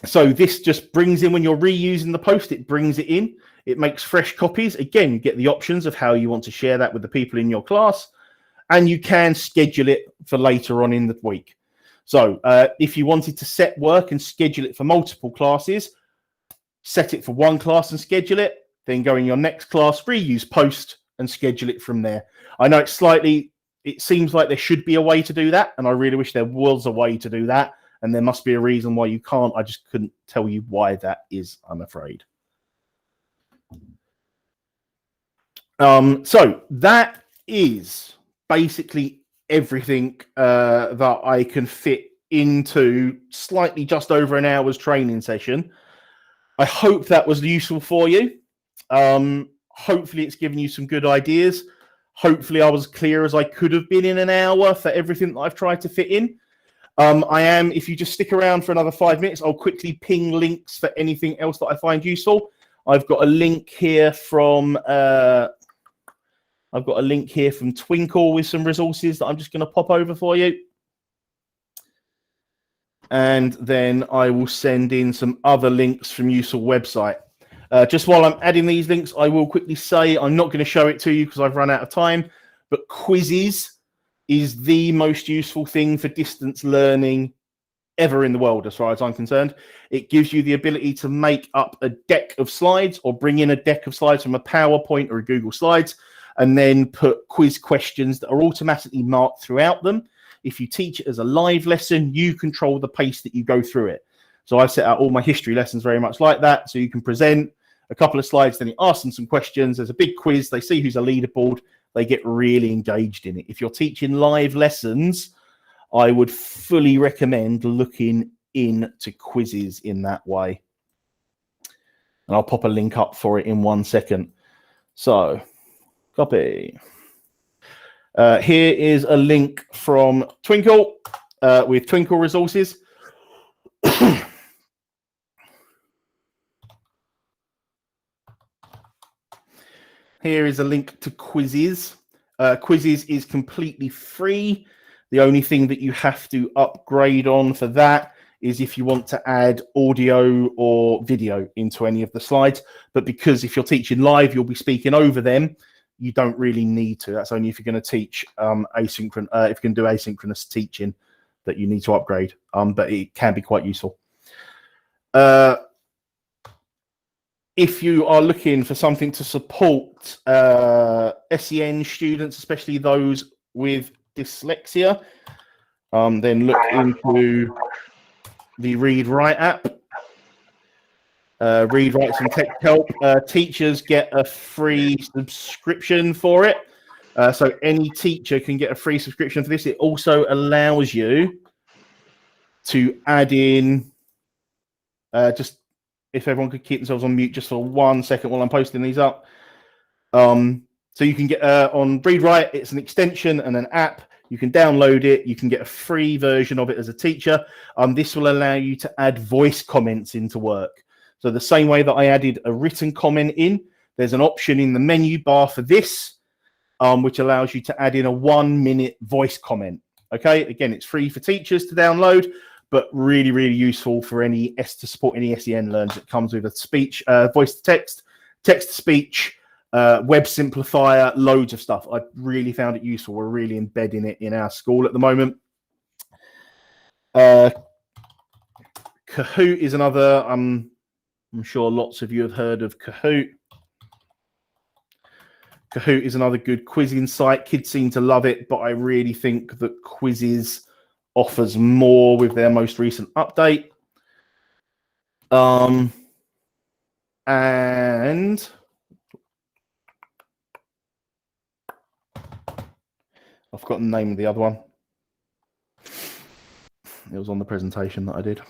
So this just brings in, when you're reusing the post, it brings it in. It makes fresh copies. Again, you get the options of how you want to share that with the people in your class. And you can schedule it for later on in the week. So if you wanted to set work and schedule it for multiple classes, set it for one class and schedule it, then go in your next class, reuse post and schedule it from there. I know it seems like there should be a way to do that, and I really wish there was a way to do that, and there must be a reason why you can't. I just couldn't tell you why that is, I'm afraid. So that is basically everything that I can fit into slightly just over an hour's training session. I hope that was useful for you. Hopefully it's given you some good ideas. Hopefully I was clear as I could have been in an hour for everything that I've tried to fit in. If you just stick around for another 5 minutes, I'll quickly ping links for anything else that I find useful. I've got a link here from Twinkl with some resources that I'm just going to pop over for you. And then I will send in some other links from Useful website. Just while I'm adding these links, I will quickly say, I'm not going to show it to you because I've run out of time, but Quizizz is the most useful thing for distance learning ever in the world, as far as I'm concerned. It gives you the ability to make up a deck of slides or bring in a deck of slides from a PowerPoint or a Google Slides, and then put quiz questions that are automatically marked throughout them. If you teach it as a live lesson, you control the pace that you go through it. So I set out all my history lessons very much like that. So you can present a couple of slides, then you ask them some questions. There's a big quiz. They see who's a leaderboard. They get really engaged in it. If you're teaching live lessons, I would fully recommend looking into Quizizz in that way. And I'll pop a link up for it in 1 second. So copy. Here is a link from Twinkl with Twinkl resources. Here is a link to Quizizz. Quizizz is completely free. The only thing that you have to upgrade on for that is if you want to add audio or video into any of the slides. But because if you're teaching live, you'll be speaking over them, you don't really need to. That's only if you're going to teach asynchronous, if you can do asynchronous teaching, that you need to upgrade. But it can be quite useful. If you are looking for something to support SEN students, especially those with dyslexia, then look into the Read Write app. Read Write some text help. Teachers get a free subscription for it. So any teacher can get a free subscription for this. It also allows you to add in, just if everyone could keep themselves on mute just for 1 second while I'm posting these up. So you can get on Read Write, it's an extension and an app. You can download it. You can get a free version of it as a teacher. This will allow you to add voice comments into work. So the same way that I added a written comment in, there's an option in the menu bar for this, which allows you to add in a 1 minute voice comment. Okay, again, it's free for teachers to download, but really, really useful for to support any SEN learners. It comes with a speech, voice to text, text to speech, web simplifier, loads of stuff. I really found it useful. We're really embedding it in our school at the moment. Kahoot is another, I'm sure lots of you have heard of Kahoot. Kahoot is another good quizzing site. Kids seem to love it, but I really think that Quizizz offers more with their most recent update. And I've forgotten the name of the other one. It was on the presentation that I did.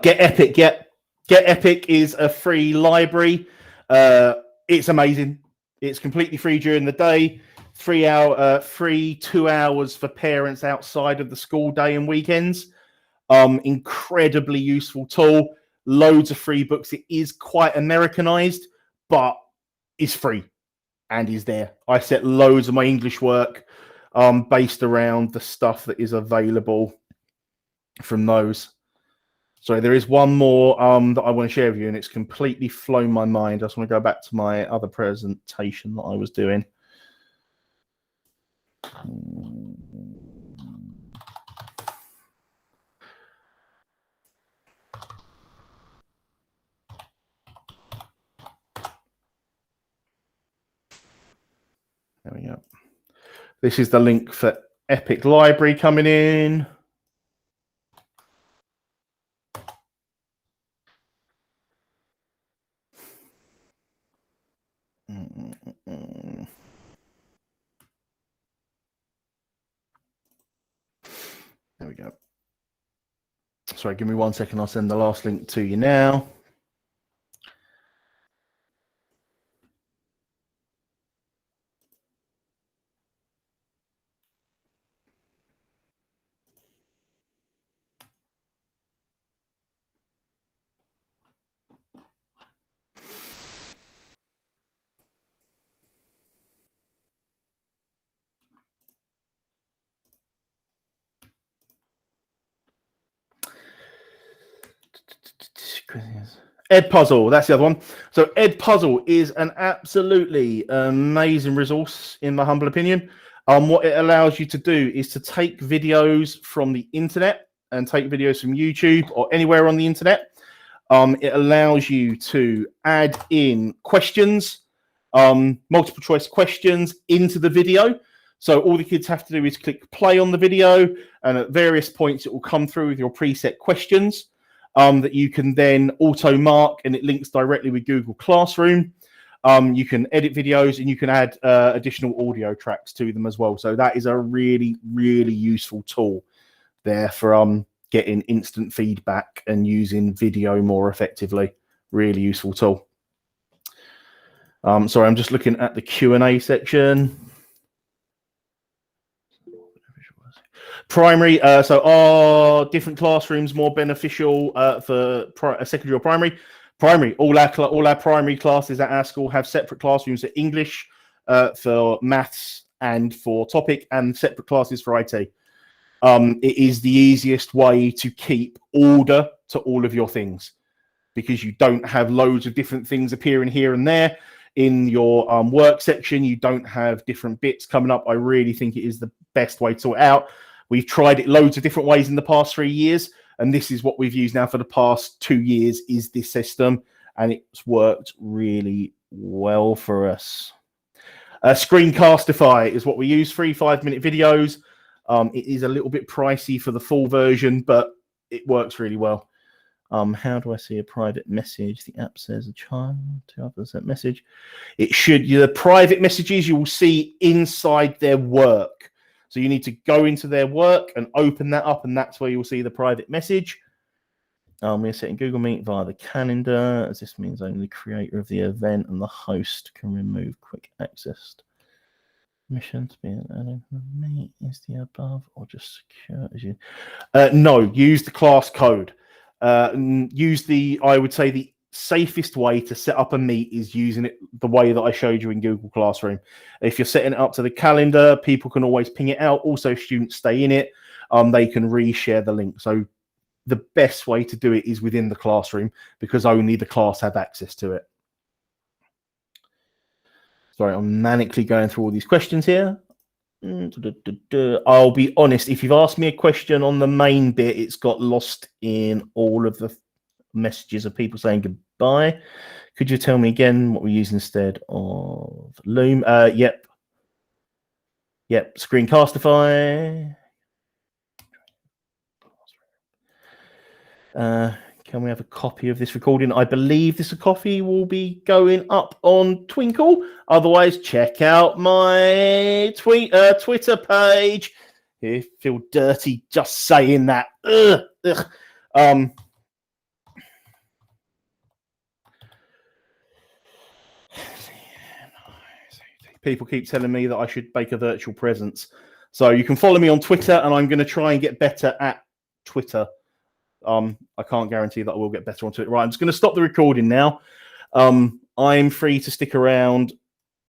Get Epic. Get Epic is a free library. It's amazing. It's completely free during the day. Free 2 hours for parents outside of the school day and weekends. Incredibly useful tool. Loads of free books. It is quite Americanized, but is free and is there. I set loads of my English work based around the stuff that is available from those. Sorry, there is one more that I want to share with you, and it's completely flown my mind. I just want to go back to my other presentation that I was doing. There we go. This is the link for Epic Library coming in. There we go. Sorry, give me 1 second. I'll send the last link to you now. Edpuzzle, that's the other one. So Edpuzzle is an absolutely amazing resource, in my humble opinion. What it allows you to do is to take videos from the internet and take videos from YouTube or anywhere on the internet. It allows you to add in questions, multiple choice questions into the video. So all the kids have to do is click play on the video, and at various points it will come through with your preset questions. That you can then auto mark, and it links directly with Google Classroom. You can edit videos, and you can add additional audio tracks to them as well. So that is a really, really useful tool there for getting instant feedback and using video more effectively. Really useful tool. Sorry, I'm just looking at the Q&A section. Primary, so are different classrooms more beneficial for secondary or primary? Primary, all our primary classes at our school have separate classrooms for English, for maths, and for topic, and separate classes for IT. It is the easiest way to keep order to all of your things, because you don't have loads of different things appearing here and there. In your work section, you don't have different bits coming up. I really think it is the best way to sort it out. We've tried it loads of different ways in the past 3 years, and this is what we've used now for the past 2 years, is this system, and it's worked really well for us. Screencastify is what we use, 3 5-minute videos. It is a little bit pricey for the full version, but it works really well. How do I see a private message? The app says a child to others that message. It should, the private messages you will see inside their work. So you need to go into their work and open that up, and that's where you'll see the private message. We're setting Google Meet via the calendar, as this means only the creator of the event and the host can remove quick access. Mission to be an meet is the above, or just secure as you. No, use the class code. Use I would say the safest way to set up a meet is using it the way that I showed you in Google Classroom. If you're setting it up to the calendar, people can always ping it out. Also, if students stay in it, they can reshare the link. So the best way to do it is within the classroom, because only the class have access to it. Sorry, I'm manically going through all these questions here. I'll be honest, if you've asked me a question on the main bit, it's got lost in all of the messages of people saying goodbye. Could you tell me again what we use instead of Loom? Yep, Screencastify. Can we have a copy of this recording? I believe this copy will be going up on Twinkle. Otherwise, check out my Twitter page. I feel dirty just saying that. Ugh. People keep telling me that I should make a virtual presence. So you can follow me on Twitter, and I'm going to try and get better at Twitter. I can't guarantee that I will get better on Twitter. Right, I'm just going to stop the recording now. I'm free to stick around